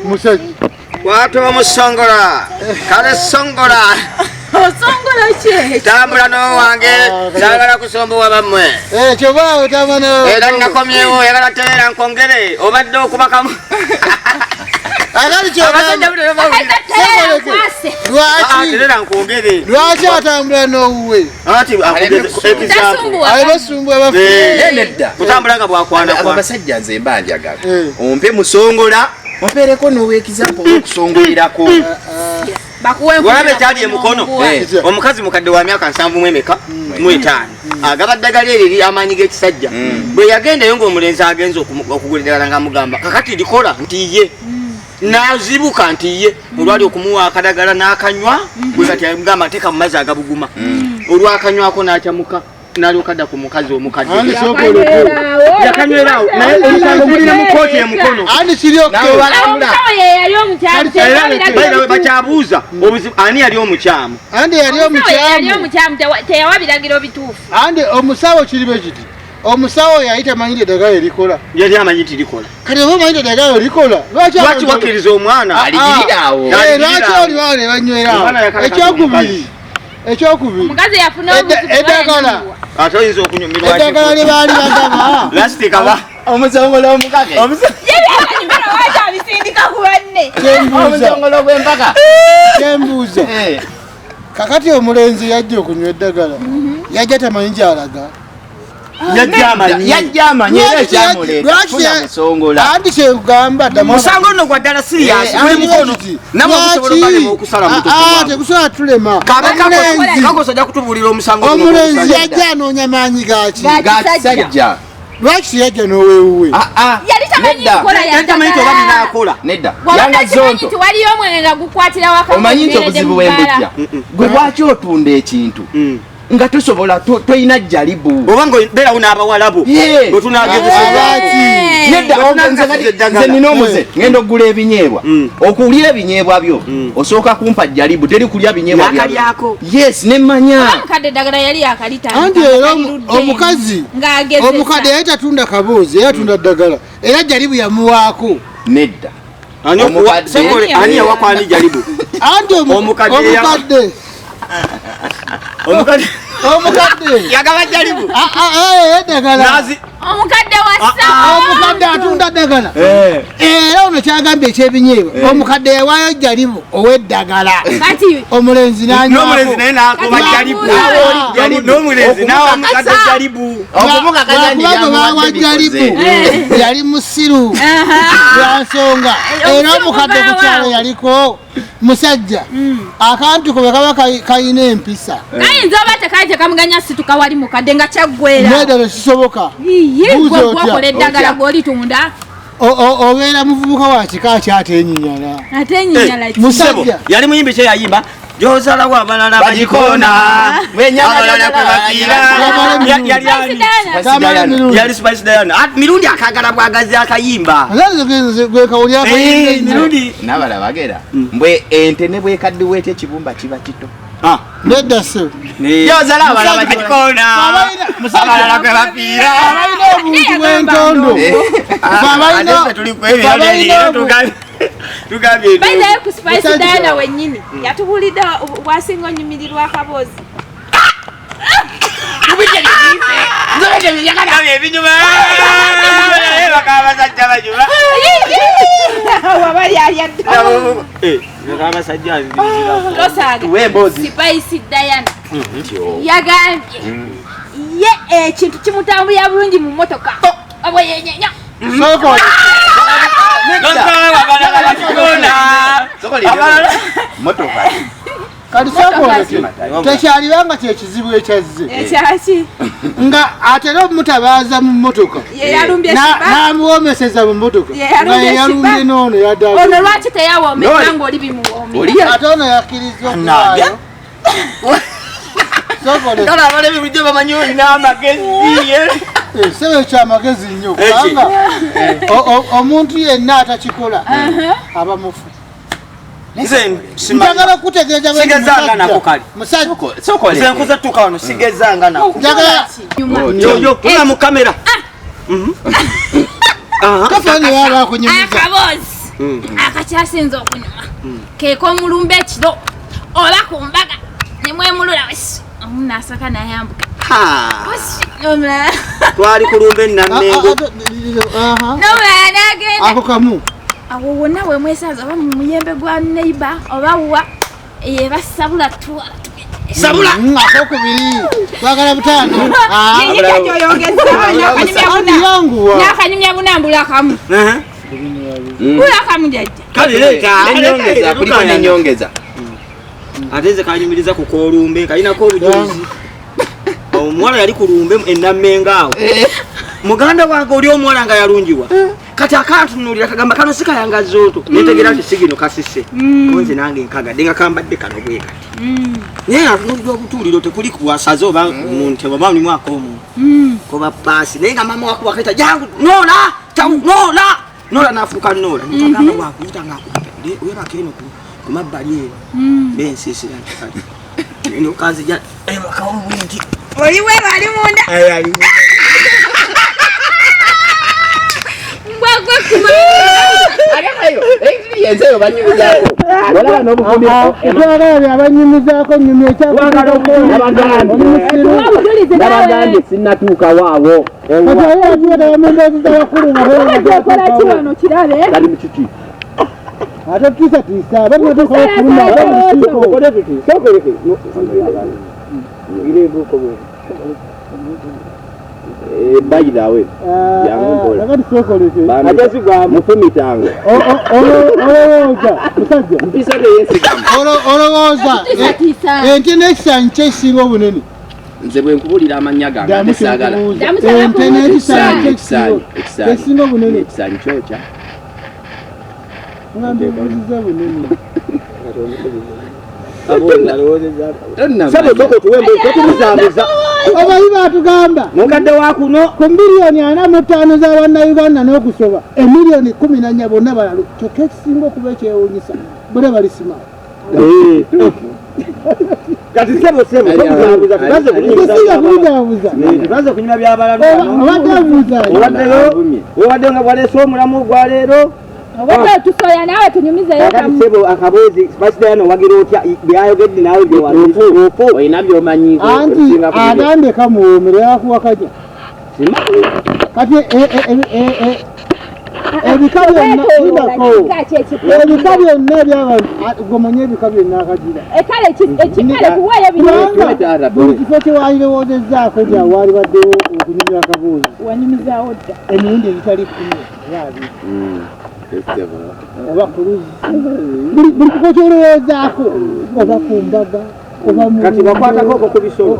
Musajja. Watu wa musongola. Kale songola. Osongola ki? Tambula no wange. Sagala kusombowa bamwe. Kyobaawo tamana. Era nakomyewo yagala tera nkongere. Obadde okubakamu. Akali kyobaawo. Lwaki atambula n'owuwe? Ati example. Ayibasumbwa bafu. Nedda. Kutambula nga bwakwanda kwa. Abasajja nze mbanjagala. Ompe musongola. Ompereko n'ow'example okusongolirako. Walabe tali emukono. Omukazi mukadde wa myaka 7 mu 5. Agaba ddagala eri amaanyi g'ekisajja. Bwe yagendayo ng'omulenzi agenza okugula eddagala ng'amugamba kakati likola nti ye. Nazibuka nti ye olwali okumuwa akadagala n'akanywa bwe kati agamba teeka mu mazzi agabuguma. Olwakanywako n'akyamuka n'alokadda ku mukazi omukadde. Yakanywerawo naye omusango gulina mu kooti emukono. Andi kiri omukyala yali omukyamu. Bakyabuuza ani yali omukyamu. Andi yali omukyamu. Teyawa biragiro bituufu. Andi omusawo kiribe kiti. Omusawo yayita manyire eddagala erikola. Yali amanyi tirikola. Kati oba manyire eddagala erikola. Lwaki wakkiriza omwana? Aligirirawo. Lwaki oliwawo ne banywerawo? Ekyokubiri. Omukazi yafuna eddagala. Ate oyinza okunyumirwa. Eddagala lye baali bagaba. Lastika ba. Omusongola omukage. Omusongola gw'empaka. Kyembuuza. Kakati omulenzi yajja okunywa eddagala. Yajja tamanyi gy'alaga. Yajja amanyi era ekyamuleeta kufuna musongola. Andi kyegamba ddamu. Musango nno gwa ddala siriasi guli mukono. Namwe okusobola okale okusala muto. Tegusobola tulema. Kakosa ajja kutubuulira omusango. Omulenzi yajja anoonya maanyi gaki. Gakisajja. Lwaki yajja n'oweewuwe? Yali tamanyi nkola yaddaala. Nedda. Yanga zonto. Nti waliyo omwenge nga gukwatira waka. Omanyi nti obuzibu bw'embujja. Gwe lwaki otunda ekintu nga tosobola toyina jjalibu obanga beerawo n'abawalabu nze nina omuze ngenda okugula ebinyeebwa okulya ebinyeebwa byo osooka kumpa jjalibu teri kulya binyeebwa byako yes nemmanya anti era omukazi omukadde yali tatunda kaboozi era atunda ddagala era jjalibu yamuwaako nedda ani yawakwani jjalibu anti omukadde yagaba jjalibu eddagala omukadde atunda ddagala era ono kyagambye ekyebinyeebwa omukadde yawaayo jjalibu ow'eddagala omulenzi n'omulenzi naye n'agoba jjalibu n'omulenzi n'awamukadde jjalibu okubanga bawa jjalibu yali musiru lwansonga era omukadde ku kyalo yaliko musajja akantu kwe kaba kayina empisa kayinza oba tekali tekamuganya situka wali mukadde nga kyaggwera nedalo kisoboka gwakola eddagala gw'olitunda obeera muvubuka wa kika kyatenyinyala musajja yali muyimbi kye yayimba gyozalawo abalala bagikoona abalala kwe bafiira yali Spice Diana mirundi akagala bwagazi akayimba mirundi nabala bagera mbwe ente ne bwekaddiwo etya ekibumba kiba kito nedda se gyozala abalala bagikoona abalala kwe bafiira abalina obuntu bw'entondo bayizayo ku Spice Diana wennyini yatubulidde bwasinga onyumirirwa Akaboozi Spice Diana yagambye ye ekintu kimutambulira bulungi mu motoka obweyenyenya Motoka kati tekyalibanga kyekizibu ekyazze nga atera omutabaaza mu mmotoka n'amuwomeseza mu mmotoka nga yeyalumbye n'ono ono lwaki teyawoomeka ng'oli bimuwoomera ate ono yakkirizwa okulayo abalabi bulijjo bamanyi olina amagezi sebe ekyamagezi nnyo kubanga omuntu yenna atakikola aba mufu njagala kutegeeza sigezanga nako kale nze nkuza tuka wano sigezanga nako njagala tula mu kamera Kafani baba kunyumiza. Akaboozi. Akakyasinza okunyuma. Keeko mulumbe ekiro. Oba ku mbaga. Nemwe mulula wesi. Omunasaka nayambuka. Twali kulumbe Namengo. Nomulala nagenda. Ako kamu. Awo wonna we mwesanza oba mu muyembe gwa neighbor oba wa basabula tuwa. Sabula akokubiri twagala butano nakanyumya bunambula kamu bula kamu Jajja kale leta kuliko nenyongeza ateze kanyumiriza ku kolumbe kalina ko obujuzi omwala yali kulumbe Namengo awo muganda wange oli omwala nga yalungiwa kati akantunulira kagamba kano sikayanga Zonto netegera ati sigino kasise konze nange nkagadde nga kambadde kano bwe kati naye atunulira obutuliro tekuli kuwasaza oba muntu oba mulimu akomu koba pasi naye nga mama wakuba kaita jangu nola nafuuka nola nitagamba wakuyita nga weba keno ku mabbali eyo bensisira kati eno kazi ja wakawo bwinti oli weba ali munda yenzeyo banyumizako wala n'obufundi abanyumizako nyumya ekyabagambye sinnatuuka waawo kali mu kiki ate tuisa by the way mufumitango olowooza ente n'ekisaanyi kyekisinga obunene nze bwe nkubulira amanya gange ate saagala ente n'ekisaanyi kyekisinga obunene ekisaanyi kyokya ngambe buziza bunene obayi batugamba mukadde wa kuno ku miliyoni 45 z'abannayuganda n'okusoba emiliyoni 14 bonna balalu kyokka ekisinga okuba ekyewuunyisa bwe balisima kati tubaze kunyuma by'abalalu obadde nga bwaleese omulamu gwa leero obadde tusoya naawe tunyumizeyo sebo Akaboozi Spice wagira otya byayogedde naawe byewalufu olina by'omanyiiko anti agambye kamuwoomere yakuwakanya kati ebika byonna ebyabantu gomanye ebika byonna akagira buli kifo kyewalirowoozezzaako gyawaali baddewo okunyumya Akaboozi emirundi egitali 10 oba ku luzzi buli kifo kyolowoozaako oba ku mbaga kati bakwatako ku bisolo